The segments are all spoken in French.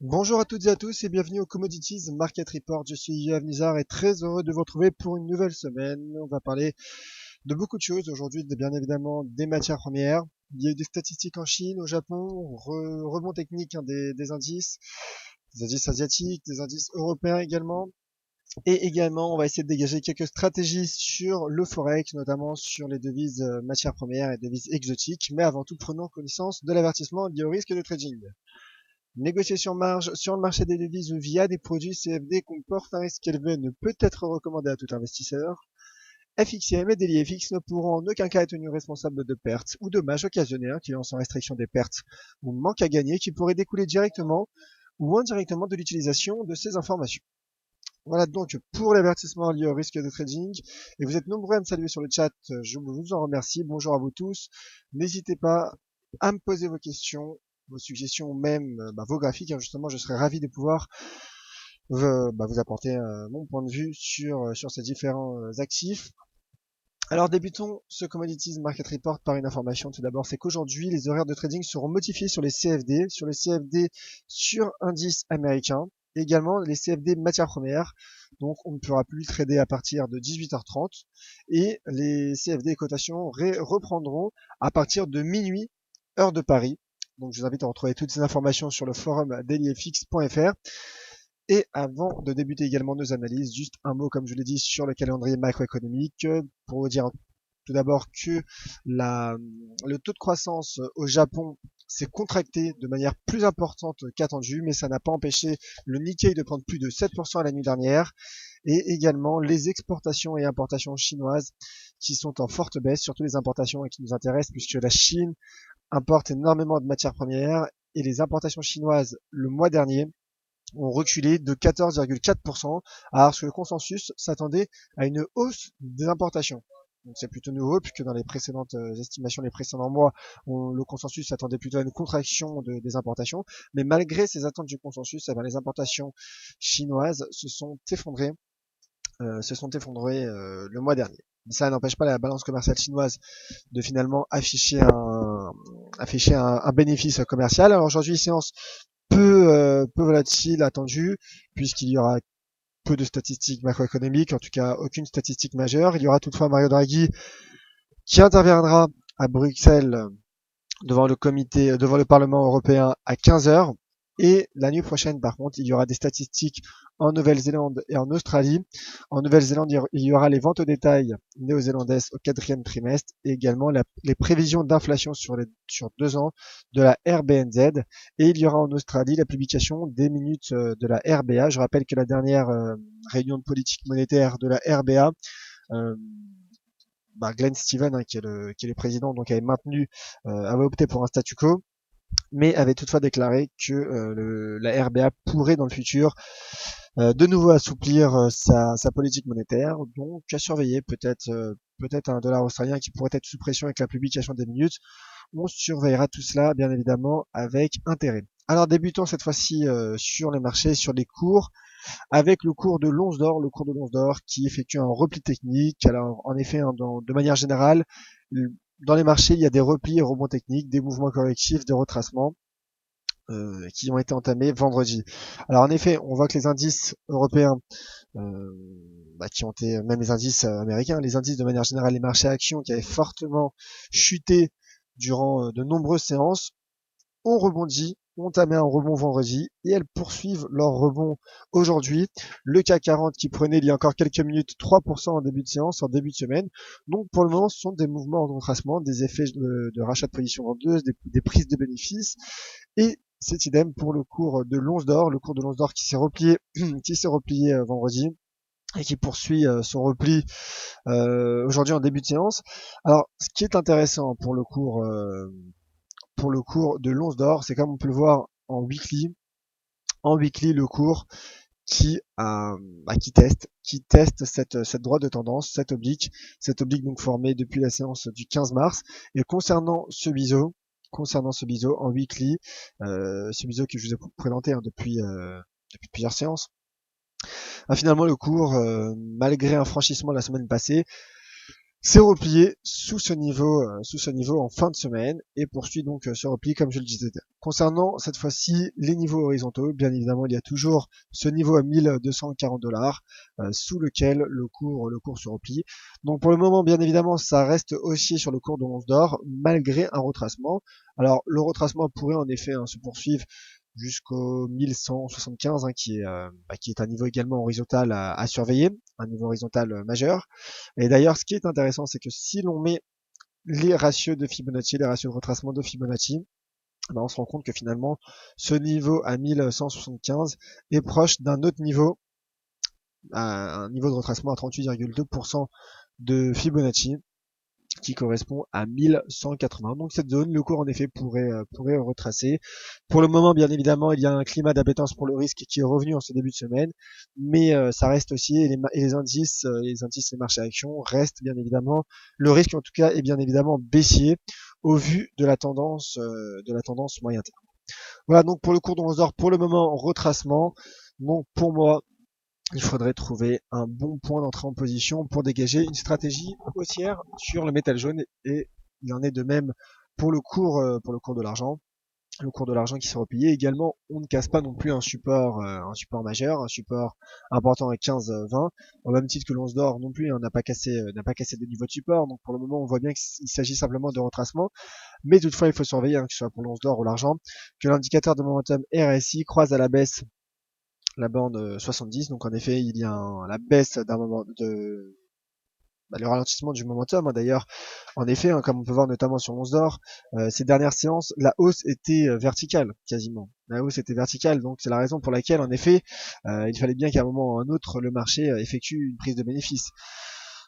Bonjour à toutes et à tous et bienvenue au Commodities Market Report. Je suis Yoav Nizar et très heureux de vous retrouver pour une nouvelle semaine. On va parler de beaucoup de choses aujourd'hui, bien évidemment des matières premières. Il y a eu des statistiques en Chine, au Japon, rebond technique des des indices asiatiques, des indices européens également. Et également, on va essayer de dégager quelques stratégies sur le forex, notamment sur les devises matières premières et devises exotiques. Mais avant tout, prenons connaissance de l'avertissement lié au risque de trading. Négociation marge sur le marché des devises ou via des produits CFD comporte un risque élevé et ne peut être recommandé à tout investisseur. FXIM et Daily FX ne pourront en aucun cas être tenus responsables de pertes ou dommages occasionnés incluant sans restriction des pertes ou manque à gagner qui pourraient découler directement ou indirectement de l'utilisation de ces informations. Voilà donc pour l'avertissement lié au risque de trading. Et vous êtes nombreux à me saluer sur le chat, je vous en remercie. Bonjour à vous tous. N'hésitez pas à me poser vos questions, vos suggestions, même vos graphiques. Justement, je serais ravi de pouvoir vous apporter mon point de vue sur ces différents actifs. Alors débutons ce Commodities Market Report par une information tout d'abord, c'est qu'aujourd'hui les horaires de trading seront modifiés sur les CFD, sur indices américains, et également les CFD matières premières, donc on ne pourra plus trader à partir de 18h30, et les CFD cotations reprendront à partir de minuit, heure de Paris. Donc je vous invite à retrouver toutes ces informations sur le forum dailyfx.fr. Et avant de débuter également nos analyses, juste un mot, comme je l'ai dit, sur le calendrier macroéconomique, pour vous dire tout d'abord que le taux de croissance au Japon s'est contracté de manière plus importante qu'attendu, mais ça n'a pas empêché le Nikkei de prendre plus de 7% à la nuit dernière, et également les exportations et importations chinoises qui sont en forte baisse, surtout les importations qui nous intéressent, puisque la Chine importe énormément de matières premières, et les importations chinoises le mois dernier ont reculé de 14,4%, alors que le consensus s'attendait à une hausse des importations. Donc c'est plutôt nouveau, puisque dans les précédentes estimations, les précédents mois, le consensus s'attendait plutôt à une contraction des importations. Mais malgré ces attentes du consensus, les importations chinoises se sont effondrées le mois dernier. Mais ça n'empêche pas la balance commerciale chinoise de finalement afficher un bénéfice commercial. Alors aujourd'hui, séance peu volatile attendu, puisqu'il y aura peu de statistiques macroéconomiques, en tout cas aucune statistique majeure. Il y aura toutefois Mario Draghi qui interviendra à Bruxelles devant le Parlement européen à 15 heures. Et la nuit prochaine, par contre, il y aura des statistiques en Nouvelle-Zélande et en Australie. En Nouvelle-Zélande, il y aura les ventes au détail néo-zélandaises au quatrième trimestre et également les prévisions d'inflation sur 2 ans de la RBNZ. Et il y aura en Australie la publication des minutes de la RBA. Je rappelle que la dernière réunion de politique monétaire de la RBA, euh, Glenn Stevens, qui est le président, donc avait opté pour un statu quo, mais avait toutefois déclaré que la RBA pourrait dans le futur de nouveau assouplir sa politique monétaire, donc à surveiller peut-être un dollar australien qui pourrait être sous pression avec la publication des minutes. On surveillera tout cela bien évidemment avec intérêt. Alors débutons cette fois-ci sur les marchés, sur les cours, avec le cours de l'once d'or qui effectue un repli technique. Alors en effet, de manière générale, dans les marchés, il y a des replis et rebonds techniques, des mouvements correctifs, des retracements qui ont été entamés vendredi. Alors en effet, on voit que les indices européens, euh, qui ont été, même les indices américains, les indices de manière générale, les marchés actions qui avaient fortement chuté durant de nombreuses séances, ont rebondi, ont entamé un rebond vendredi et elles poursuivent leur rebond aujourd'hui. Le CAC 40 qui prenait il y a encore quelques minutes 3% en début de séance, en début de semaine. Donc pour le moment, ce sont des mouvements en retracement, des effets de rachat de position vendeuse, des prises de bénéfices. Et c'est idem pour le cours de l'once d'or, qui s'est replié, vendredi et qui poursuit son repli aujourd'hui en début de séance. Alors, ce qui est intéressant pour le cours de l'once d'or, c'est comme on peut le voir en weekly. En weekly, le cours qui teste cette droite de tendance, cette oblique donc formée depuis la séance du 15 mars. Et concernant ce biseau en weekly, ce biseau que je vous ai présenté depuis plusieurs séances, finalement le cours, malgré un franchissement la semaine passée, s'est replié sous ce niveau en fin de semaine et poursuit donc ce repli comme je le disais Concernant cette fois-ci les niveaux horizontaux, bien évidemment, il y a toujours ce niveau à 1240 $, sous lequel le cours se replie. Donc pour le moment, bien évidemment, ça reste haussier sur le cours de l'once d'or, malgré un retracement. Alors le retracement pourrait en effet se poursuivre jusqu'au 1175, qui est un niveau également horizontal à surveiller, un niveau horizontal majeur. Et d'ailleurs, ce qui est intéressant, c'est que si l'on met les ratios de Fibonacci, les ratios de retracement de Fibonacci, on se rend compte que finalement, ce niveau à 1175 est proche d'un autre niveau, un niveau de retracement à 38,2% de Fibonacci, qui correspond à 1180. Donc cette zone, le cours en effet pourrait retracer. Pour le moment, bien évidemment, il y a un climat d'appétence pour le risque qui est revenu en ce début de semaine, mais ça reste aussi, et les indices, les marchés actions restent bien évidemment, le risque en tout cas est bien évidemment baissier au vu de la tendance moyen terme. Voilà donc pour le cours de l'once d'or, pour le moment, retracement. Donc pour moi, il faudrait trouver un bon point d'entrée en position pour dégager une stratégie haussière sur le métal jaune, et il en est de même pour le cours de l'argent. Le cours de l'argent qui s'est replié également, on ne casse pas non plus un support majeur, un support important à 15,20, au même titre que l'once d'or non plus, n'a pas cassé de niveau de support. Donc pour le moment, on voit bien qu'il s'agit simplement de retracement, mais toutefois il faut surveiller, que ce soit pour l'once d'or ou l'argent, que l'indicateur de momentum RSI croise à la baisse la bande 70. Donc en effet, il y a la baisse d'un moment le ralentissement du momentum, d'ailleurs. En effet, comme on peut voir notamment sur l'once d'or, ces dernières séances, la hausse était verticale quasiment. La hausse était verticale, donc c'est la raison pour laquelle en effet il fallait bien qu'à un moment ou à un autre le marché effectue une prise de bénéfice.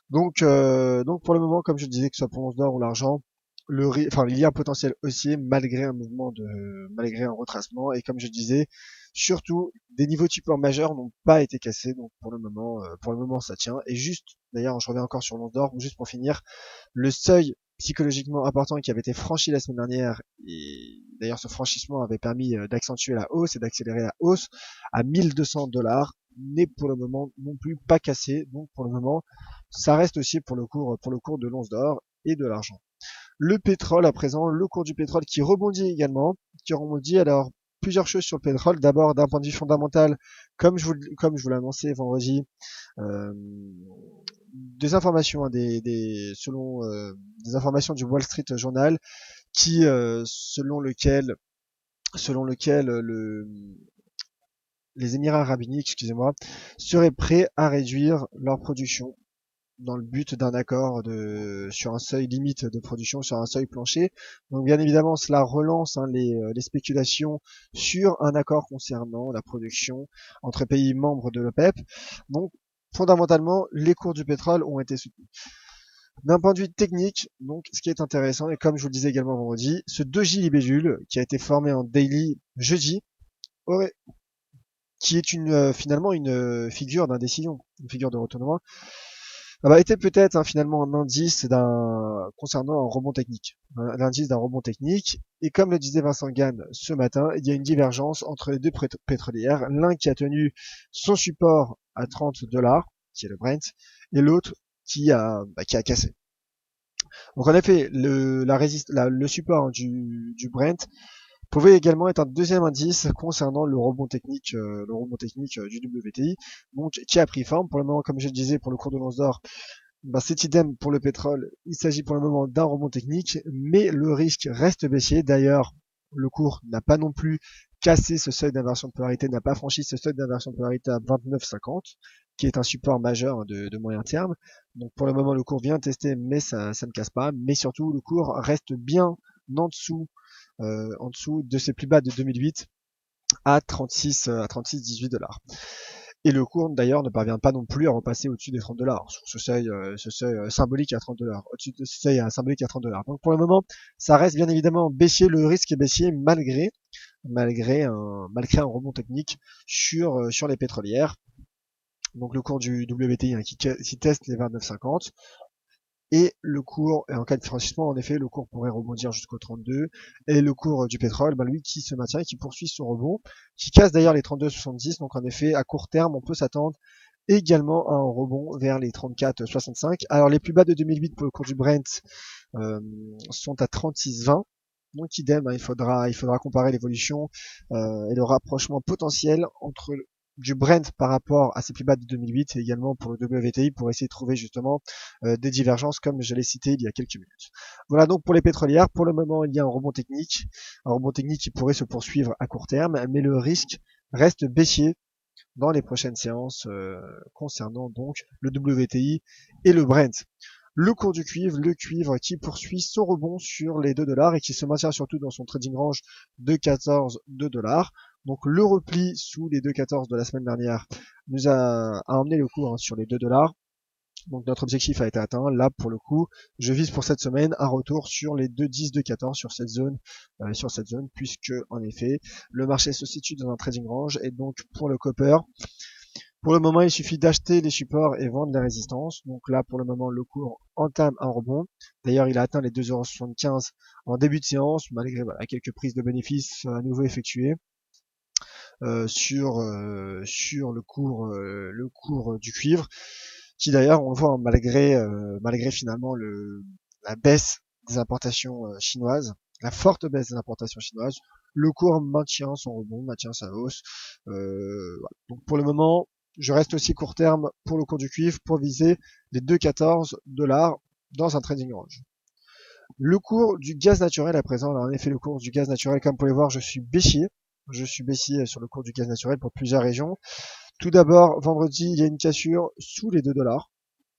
Donc pour le moment, comme je disais, que ce soit pour l'once d'or ou l'argent, il y a un potentiel haussier malgré malgré un retracement, et comme je disais, surtout des niveaux de support majeurs n'ont pas été cassés, donc pour le moment ça tient. Et juste, d'ailleurs, je reviens encore sur l'once d'or, juste pour finir, le seuil psychologiquement important qui avait été franchi la semaine dernière, et d'ailleurs ce franchissement avait permis d'accentuer la hausse et d'accélérer la hausse à 1200 $, n'est pour le moment non plus pas cassé. Donc pour le moment, ça reste aussi pour le cours de l'once d'or et de l'argent. Le pétrole à présent, le cours du pétrole qui rebondit également, alors plusieurs choses sur le pétrole. D'abord d'un point de vue fondamental, comme je vous l'ai annoncé vendredi, des informations, des informations du Wall Street Journal qui, selon lequel les Émirats arabes unis, seraient prêts à réduire leur production dans le but d'un accord sur un seuil limite de production, sur un seuil plancher. Donc bien évidemment, cela relance les spéculations sur un accord concernant la production entre pays membres de l'OPEP. Donc fondamentalement, les cours du pétrole ont été soutenus. D'un point de vue technique, donc, ce qui est intéressant, et comme je vous le disais également vendredi, ce doji libellule qui a été formé en daily jeudi, qui est finalement une figure d'indécision, une figure de retournement, était peut-être finalement un indice concernant un rebond technique, l'indice d'un rebond technique. Et comme le disait Vincent Gann ce matin, il y a une divergence entre les deux pétrolières, l'un qui a tenu son support à 30 $, qui est le Brent, et l'autre qui a cassé. Donc en effet, le support du Brent pouvait également être un deuxième indice concernant le rebond technique du WTI, donc qui a pris forme. Pour le moment, comme je le disais, pour le cours de l'once d'or, c'est idem pour le pétrole. Il s'agit pour le moment d'un rebond technique, mais le risque reste baissier. D'ailleurs, le cours n'a pas non plus cassé ce seuil d'inversion de polarité, n'a pas franchi ce seuil d'inversion de polarité à 29,50, qui est un support majeur de moyen terme. Donc pour le moment, le cours vient tester, mais ça ne casse pas. Mais surtout, le cours reste bien en dessous de ses plus bas de 2008 à 36,18 $. Et le cours d'ailleurs ne parvient pas non plus à repasser au-dessus des 30 $, sur ce seuil symbolique à 30 $, au-dessus de ce seuil symbolique à 30 $. Donc pour le moment, ça reste bien évidemment baissier, le risque est baissier malgré un rebond technique sur les pétrolières. Donc le cours du WTI qui teste les 29,50. Et le cours, en cas de franchissement, en effet, le cours pourrait rebondir jusqu'au 32. Et le cours du pétrole, lui qui se maintient et qui poursuit son rebond, qui casse d'ailleurs les 32,70. Donc en effet, à court terme, on peut s'attendre également à un rebond vers les 34,65. Alors les plus bas de 2008 pour le cours du Brent sont à 36,20. Donc idem, hein, il faudra comparer l'évolution et le rapprochement potentiel entre du Brent par rapport à ses plus bas de 2008 et également pour le WTI pour essayer de trouver justement des divergences comme je l'ai cité il y a quelques minutes. Voilà donc pour les pétrolières. Pour le moment, il y a un rebond technique qui pourrait se poursuivre à court terme, mais le risque reste baissier dans les prochaines séances concernant donc le WTI et le Brent. Le cours du cuivre, le cuivre qui poursuit son rebond sur les 2 dollars et qui se maintient surtout dans son trading range de 14 dollars. Donc le repli sous les 2,14 de la semaine dernière nous a emmené le cours sur les 2 dollars. Donc notre objectif a été atteint. Là pour le coup, je vise pour cette semaine un retour sur les 2,10, 2,14 sur cette zone, puisque en effet le marché se situe dans un trading range et donc pour le copper, pour le moment, il suffit d'acheter les supports et vendre les résistances. Donc là, pour le moment, le cours entame un rebond. D'ailleurs, il a atteint les 2,75 € en début de séance, malgré quelques prises de bénéfices à nouveau effectuées sur le cours du cuivre, qui d'ailleurs, on le voit, hein, malgré finalement la baisse des importations chinoises, la forte baisse des importations chinoises, le cours maintient son rebond, maintient sa hausse. Voilà. Donc pour le moment, je reste aussi court terme pour le cours du cuivre pour viser les 2,14 $ dans un trading range. Le cours du gaz naturel à présent, alors en effet le cours du gaz naturel, comme vous pouvez voir, je suis baissier. Je suis baissier sur le cours du gaz naturel pour plusieurs régions. Tout d'abord, vendredi, il y a une cassure sous les 2 $,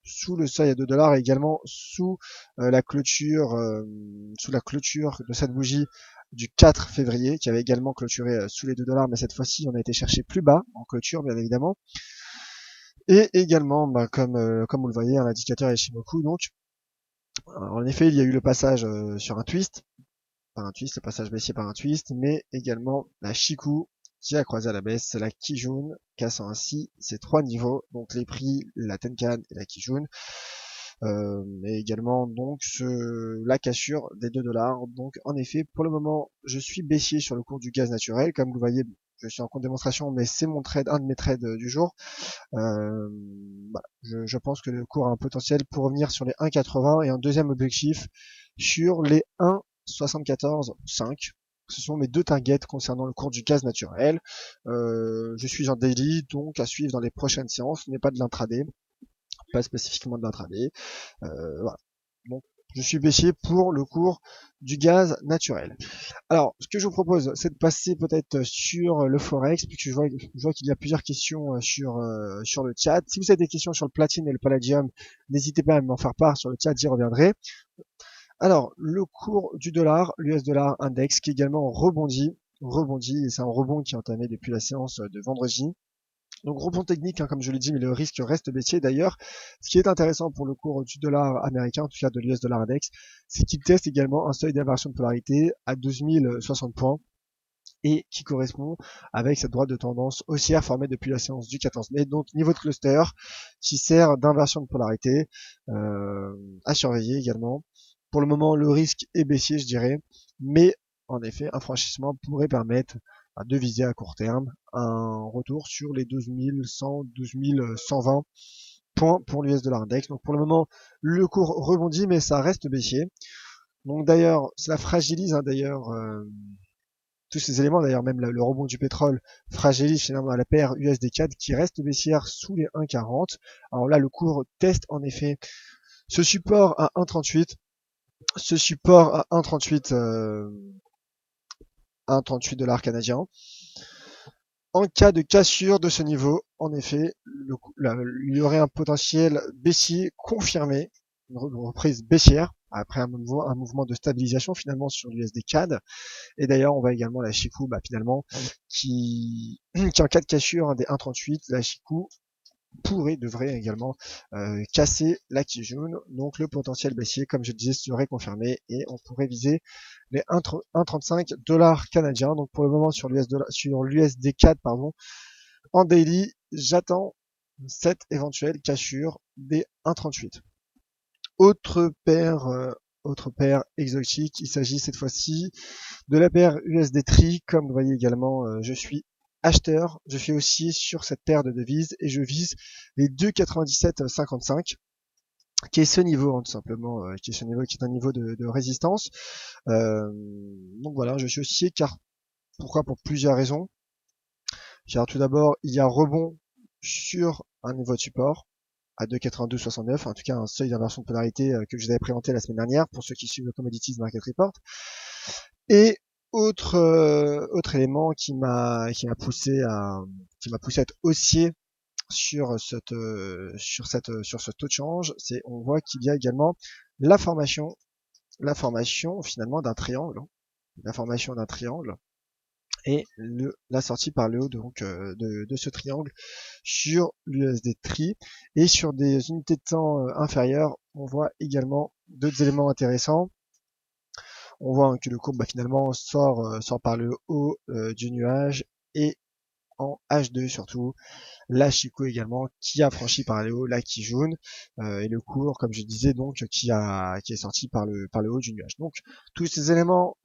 sous le seuil à 2 $ et également sous la clôture de cette bougie du 4 février qui avait également clôturé sous les 2 $, mais cette fois-ci on a été chercher plus bas en clôture bien évidemment. Et également, comme vous le voyez, un indicateur Ishimoku. Donc en effet, il y a eu le passage sur un twist, le passage baissier par un twist, mais également la Chikou qui a croisé à la baisse, la Kijun, cassant ainsi ces 3 niveaux, donc les prix, la Tenkan et la Kijun, et également donc la cassure des 2 $. Donc en effet, pour le moment, je suis baissier sur le cours du gaz naturel, comme vous le voyez, je suis en compte démonstration, mais c'est mon trade, un de mes trades du jour. Voilà. Je pense que le cours a un potentiel pour revenir sur les 1,80 et un deuxième objectif sur les 1,74,5. Ce sont mes deux targets concernant le cours du gaz naturel. Je suis en daily, donc à suivre dans les prochaines séances, ce n'est pas de l'intraday, pas spécifiquement de l'intraday. Voilà. Donc, je suis baissier pour le cours du gaz naturel. Alors, ce que je vous propose, c'est de passer peut-être sur le Forex, puisque je vois qu'il y a plusieurs questions sur le chat. Si vous avez des questions sur le platine et le palladium, n'hésitez pas à m'en faire part sur le chat, j'y reviendrai. Alors, le cours du dollar, l'US dollar index, qui également rebondit, et c'est un rebond qui est entamé depuis la séance de vendredi. Donc rebond technique, hein, comme je l'ai dit, mais le risque reste baissier. D'ailleurs, ce qui est intéressant pour le cours du dollar américain, en tout cas de l'US dollar index, c'est qu'il teste également un seuil d'inversion de polarité à 12 060 points et qui correspond avec cette droite de tendance haussière formée depuis la séance du 14 mai. Donc niveau de cluster qui sert d'inversion de polarité à surveiller également. Pour le moment, le risque est baissier, je dirais, mais en effet, un franchissement pourrait permettre de viser à court terme un retour sur les 12 100, 12 120 points pour l'US dollar index. Donc pour le moment, le cours rebondit, mais ça reste baissier. Donc d'ailleurs, cela fragilise d'ailleurs tous ces éléments, d'ailleurs même le rebond du pétrole fragilise finalement la paire USD-CAD qui reste baissière sous les 1,40. Alors là, le cours teste en effet ce support à 1,38. Ce support à 1,38 $ canadiens. En cas de cassure de ce niveau, en effet, il y aurait un potentiel baissier confirmé, une reprise baissière, après un mouvement de stabilisation finalement sur l'USD-CAD. Et d'ailleurs, on voit également la Chikou, finalement, qui en cas de cassure des 1,38, la Chikou devrait également casser la Kijun. Donc le potentiel baissier, comme je disais, serait confirmé et on pourrait viser les 1,35 $ canadiens. Donc pour le moment sur l'USD4, en daily, j'attends cette éventuelle cassure des 1,38. Autre paire exotique, il s'agit cette fois-ci de la paire USD Tri. Comme vous voyez également, je suis acheteur, je fais aussi sur cette paire de devises et je vise les 2,9755. qui est ce niveau, hein, tout simplement, qui est ce niveau qui est un niveau de résistance. Donc voilà, je suis haussier car pourquoi? Pour plusieurs raisons. Car tout d'abord, il y a rebond sur un niveau de support à 2,9269, en tout cas un seuil d'inversion de polarité que je vous avais présenté la semaine dernière pour ceux qui suivent le Commodities Market Report. Et autre élément qui m'a poussé à être haussier sur ce taux de change, c'est on voit qu'il y a également la formation finalement d'un triangle, la formation d'un triangle et la sortie par le haut donc de ce triangle sur l'USD TRI, et sur des unités de temps inférieures, on voit également d'autres éléments intéressants. On voit que le courbe finalement sort par le haut du nuage, et en H2 surtout, la Chico également qui a franchi par le haut la Kijun, et le cours comme je disais donc qui est sorti par le haut du nuage. Donc tous ces éléments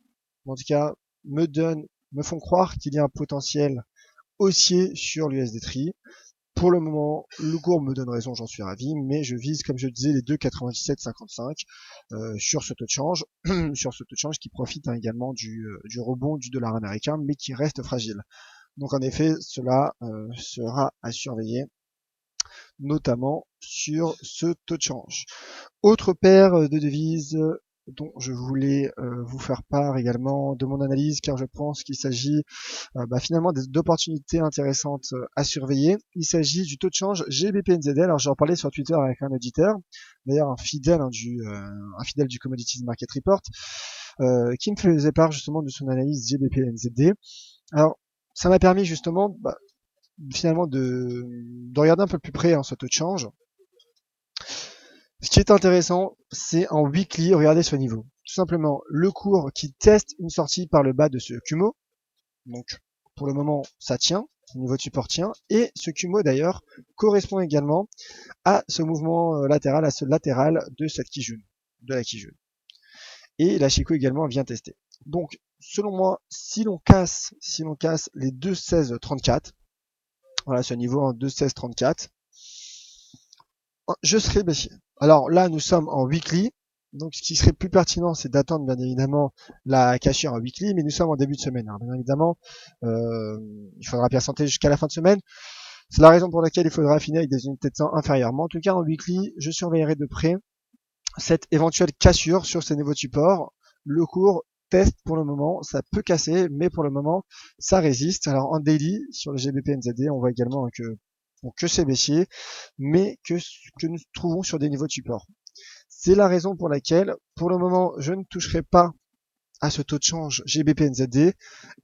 en tout cas me font croire qu'il y a un potentiel haussier sur l'USD TRI. Pour le moment, le cours me donne raison, j'en suis ravi, mais je vise, comme je le disais, les 2,9755 sur ce taux de change, sur ce taux de change qui profite également du rebond du dollar américain, mais qui reste fragile. Donc en effet, cela sera à surveiller, notamment sur ce taux de change. Autre paire de devises dont je voulais vous faire part également de mon analyse, car je pense qu'il s'agit finalement d'opportunités intéressantes à surveiller. Il s'agit du taux de change GBP-NZD. Alors j'en parlais sur Twitter avec un auditeur, d'ailleurs un fidèle du Commodities Market Report, qui me faisait part justement de son analyse GBP-NZD. Alors ça m'a permis justement finalement de regarder un peu plus près ce taux de change. Ce qui est intéressant, c'est en weekly, regardez ce niveau. Tout simplement, le cours qui teste une sortie par le bas de ce Kumo. Donc, pour le moment, ça tient. Le niveau de support tient. Et ce Kumo, d'ailleurs, correspond également à ce mouvement latéral, à ce latéral de cette Kijun, de la Kijun. Et la Chico également vient tester. Donc, selon moi, si l'on casse les 2,1634, voilà ce niveau en 2,1634, je serai baissier. Alors là, nous sommes en weekly, donc ce qui serait plus pertinent, c'est d'attendre bien évidemment la cassure en weekly, mais nous sommes en début de semaine. Alors, bien évidemment, il faudra patienter jusqu'à la fin de semaine. C'est la raison pour laquelle il faudra affiner avec des unités de temps inférieures. Mais en tout cas, en weekly, je surveillerai de près cette éventuelle cassure sur ces niveaux de support. Le cours teste pour le moment, ça peut casser, mais pour le moment, ça résiste. Alors en daily, sur le GBP-NZD, on voit également que c'est baissier, mais que nous trouvons sur des niveaux de support. C'est la raison pour laquelle, pour le moment, je ne toucherai pas à ce taux de change GBP-NZD,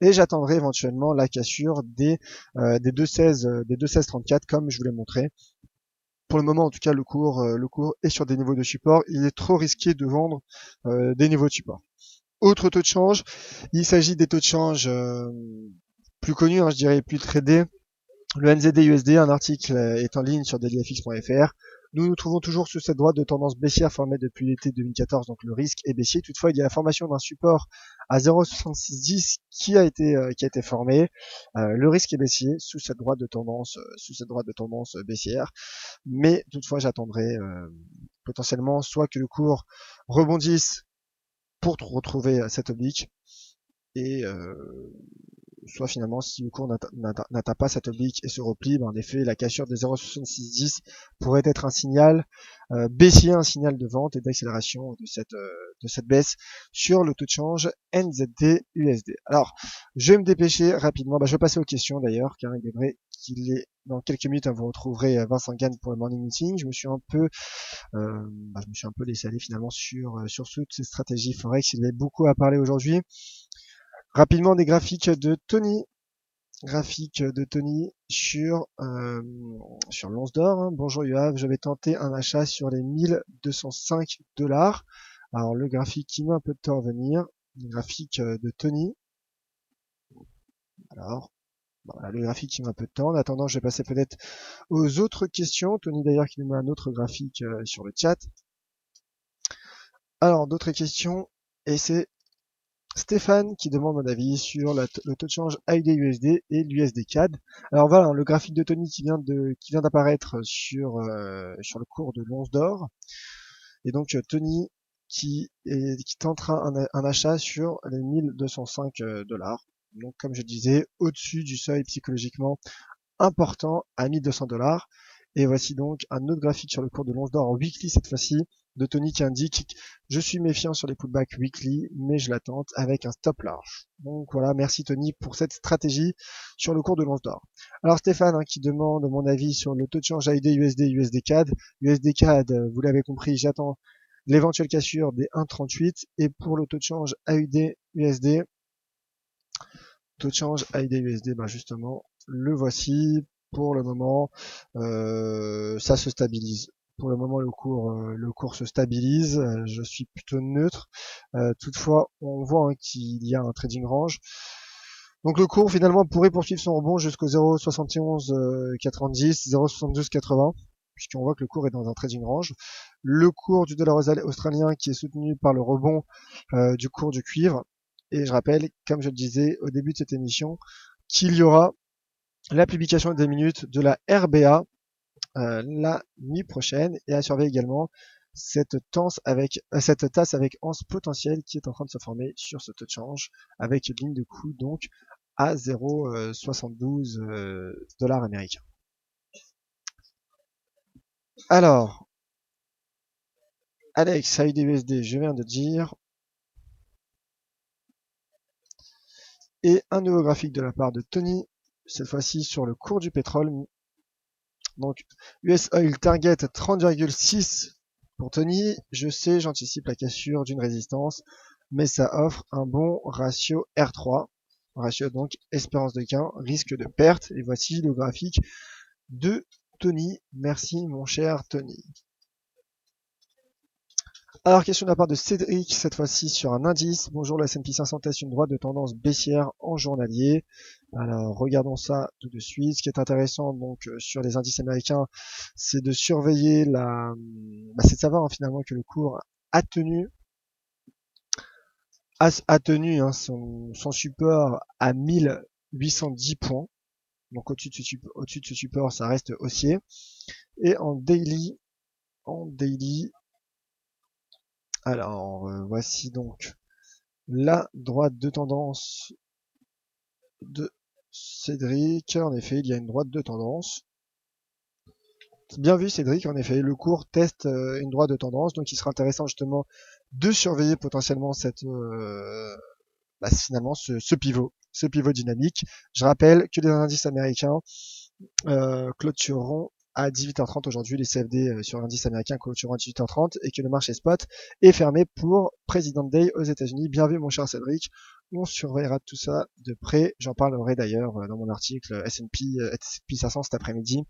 et j'attendrai éventuellement la cassure des 2,1634 comme je vous l'ai montré. Pour le moment, en tout cas, le cours est sur des niveaux de support. Il est trop risqué de vendre des niveaux de support. Autre taux de change, il s'agit des taux de change plus connus, je dirais plus tradés. Le NZD-USD, un article est en ligne sur dailyfx.fr. Nous nous trouvons toujours sous cette droite de tendance baissière formée depuis l'été 2014, donc le risque est baissier. Toutefois, il y a la formation d'un support à 0,6610 qui a été formé. Le risque est baissier sous cette droite de tendance baissière. Mais toutefois, j'attendrai potentiellement soit que le cours rebondisse pour retrouver cette oblique, et soit finalement si le cours n'atteint pas cette oblique et se replie, en effet la cassure des 0,6610 pourrait être un signal baissier, un signal de vente et d'accélération de cette baisse sur le taux de change NZD-USD. Alors je vais me dépêcher rapidement, je vais passer aux questions d'ailleurs, car il est vrai qu'il est dans quelques minutes, vous retrouverez Vincent Gann pour le morning meeting. Je me suis un peu laissé aller finalement sur toutes ces stratégies forex. Il y avait beaucoup à parler aujourd'hui. Rapidement, des graphiques de Tony. Sur l'once d'or. Bonjour Yoav, j'avais tenté un achat sur les 1205 $. Alors le graphique qui met un peu de temps à venir. Le graphique de Tony. Alors, voilà, le graphique qui met un peu de temps. En attendant, je vais passer peut-être aux autres questions. Tony d'ailleurs qui nous met un autre graphique sur le chat. Alors, d'autres questions. Et c'est Stéphane qui demande mon avis sur le taux de change AUD-USD et l'USD CAD. Alors voilà, le graphique de Tony qui vient d'apparaître sur le cours de l'once d'or. Et donc Tony qui tentera un achat sur les 1205 $. Donc comme je disais, au-dessus du seuil psychologiquement important à 1200 $. Et voici donc un autre graphique sur le cours de l'once d'or en weekly cette fois-ci, de Tony qui indique je suis méfiant sur les pullbacks weekly, mais je la tente avec un stop large. Donc voilà, merci Tony pour cette stratégie sur le cours de l'once d'or. Alors Stéphane qui demande mon avis sur le taux de change AUD USD USD CAD. USD CAD, vous l'avez compris, j'attends l'éventuelle cassure des 1,38 et pour le taux de change AUD USD, taux de change AUD USD, justement, le voici. Pour le moment, ça se stabilise. Pour le moment, le cours se stabilise. Je suis plutôt neutre. Toutefois, on voit qu'il y a un trading range. Donc le cours finalement pourrait poursuivre son rebond jusqu'au 0,7190, 0,7280, puisqu'on voit que le cours est dans un trading range. Le cours du dollar australien qui est soutenu par le rebond du cours du cuivre. Et je rappelle, comme je le disais au début de cette émission, qu'il y aura la publication des minutes de la RBA la nuit prochaine, et à surveiller également cette tasse avec anse potentielle qui est en train de se former sur ce taux de change avec une ligne de coût donc à 0,72 $ américains. Alors, Alex, AUD/USD, je viens de dire. Et un nouveau graphique de la part de Tony, cette fois-ci sur le cours du pétrole. Donc, US Oil Target 30,6 pour Tony. Je sais, j'anticipe la cassure d'une résistance, mais ça offre un bon ratio R3. Ratio donc espérance de gain, risque de perte. Et voici le graphique de Tony. Merci mon cher Tony. Alors, question de la part de Cédric, cette fois-ci sur un indice. Bonjour, le S&P 500 teste une droite de tendance baissière en journalier. Alors, regardons ça tout de suite. Ce qui est intéressant donc sur les indices américains, c'est de surveiller c'est de savoir finalement que le cours a tenu son support à 1810 points. Donc au-dessus de ce support, ça reste haussier. Et en daily, alors voici donc la droite de tendance de Cédric. En effet, il y a une droite de tendance. Bien vu Cédric, en effet, le cours teste une droite de tendance, donc il sera intéressant justement de surveiller potentiellement finalement ce pivot dynamique. Je rappelle que les indices américains clôtureront à 18h30 aujourd'hui, les CFD sur l'indice américain clôtureront à 18h30 et que le marché spot est fermé pour President Day aux États-Unis. Bien vu mon cher Cédric, on surveillera tout ça de près. J'en parlerai d'ailleurs dans mon article S&P 500 cet après-midi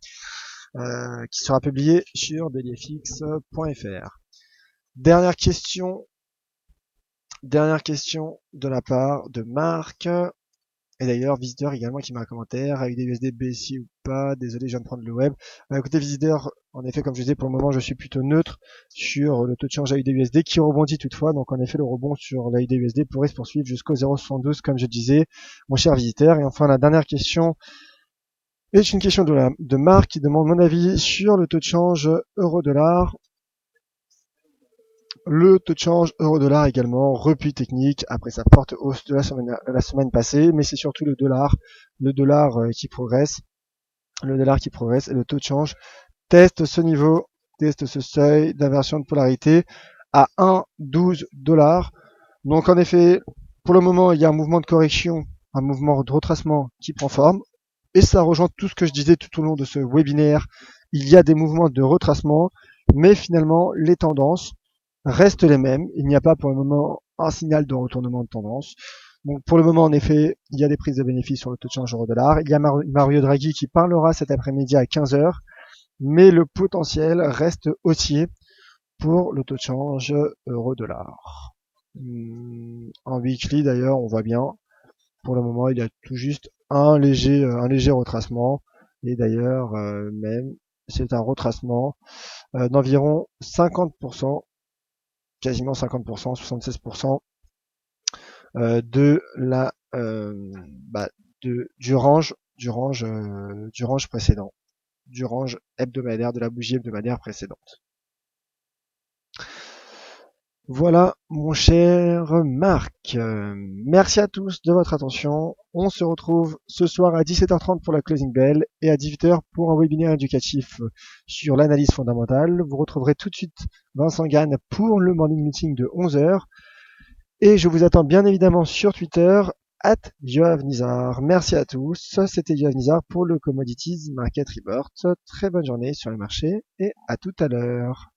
qui sera publié sur dailyfx.fr. Dernière question de la part de Marc. Et d'ailleurs, Visiteur également qui met un commentaire, avec des USD BSI ou pas, désolé, je viens de prendre le web. Écoutez, Visiteur, en effet, comme je disais, pour le moment, je suis plutôt neutre sur le taux de change AUD/USD qui rebondit toutefois. Donc, en effet, le rebond sur l'AUD/USD pourrait se poursuivre jusqu'au 0,72, comme je disais, mon cher Visiteur. Et enfin, la dernière question est une question de Marc qui demande mon avis sur le taux de change euro-dollar. Le taux de change euro-dollar également, repli technique après sa forte hausse de la semaine passée, mais c'est surtout le dollar qui progresse, et le taux de change teste ce niveau, teste ce seuil d'inversion de polarité à 1,12 $. Donc en effet, pour le moment, il y a un mouvement de correction, un mouvement de retracement qui prend forme, et ça rejoint tout ce que je disais tout au long de ce webinaire. Il y a des mouvements de retracement, mais finalement, les tendances restent les mêmes. Il n'y a pas pour le moment un signal de retournement de tendance. Donc pour le moment, en effet, il y a des prises de bénéfices sur le taux de change euro-dollar. Il y a Mario Draghi qui parlera cet après-midi à 15h, mais le potentiel reste haussier pour le taux de change euro-dollar. En weekly d'ailleurs, on voit bien, pour le moment, il y a tout juste un léger retracement. Et d'ailleurs, même, c'est un retracement d'environ 50%, quasiment 50%, 76% de la du range précédent, du range hebdomadaire, de la bougie hebdomadaire précédente. Voilà, mon cher Marc. Merci à tous de votre attention. On se retrouve ce soir à 17h30 pour la closing bell et à 18h pour un webinaire éducatif sur l'analyse fondamentale. Vous retrouverez tout de suite Vincent Gann pour le morning meeting de 11h. Et je vous attends bien évidemment sur Twitter, @yoavnizar. Merci à tous. C'était Yoav Nizar pour le Commodities Market Report. Très bonne journée sur les marchés et à tout à l'heure.